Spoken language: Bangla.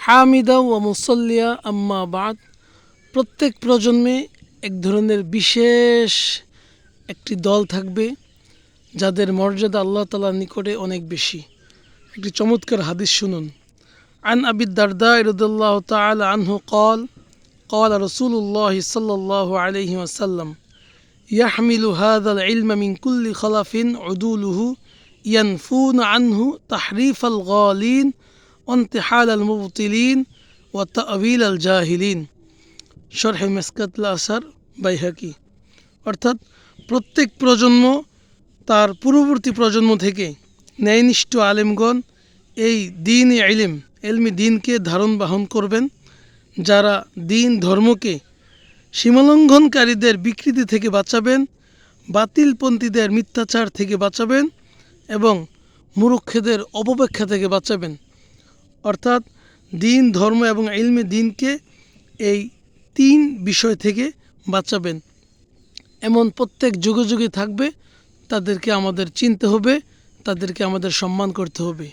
হামিদা ওয়া মুসাল্লিয়া আম্মা বাদ। প্রত্যেক প্রজন্মে এক ধরনের বিশেষ একটি দল থাকবে যাদের মর্যাদা আল্লাহ তাআলার নিকটে অনেক বেশি। একটি চমৎকার হাদিস শুনুন। আন আবি দারদা রাদিয়াল্লাহু তাআলা আনহু قال قال رسول الله صلى الله عليه وسلم يحمل هذا العلم من كل خلف عدوله ينفون عنه تحريف الغالين وانتحال المبطلين وتأويل الجاهلين। শরহ মিসকাতুল আসার বাইহাকি। অর্থাৎ প্রত্যেক প্রজন্ম তার পূর্ববর্তী প্রজন্ম থেকে ন্যায়নিষ্ঠ আলেমগণ এই দ্বীন এলমি দ্বীনকে ধারণ বাহন করবেন, যারা দ্বীন ধর্মকে সীমালঙ্ঘনকারীদের বিকৃতি থেকে বাঁচাবেন, বাতিলপন্থীদের মিথ্যাচার থেকে বাঁচাবেন এবং মূর্খদের অপব্যাখ্যা থেকে বাঁচাবেন। অর্থাৎ দ্বীন ধর্ম এবং ইলমে দ্বীনকে এই তিন বিষয় থেকে বাঁচাবেন। এমন প্রত্যেক যুগে যুগে থাকবে, তাদেরকে আমাদের চিনতে হবে, তাদেরকে আমাদের সম্মান করতে হবে।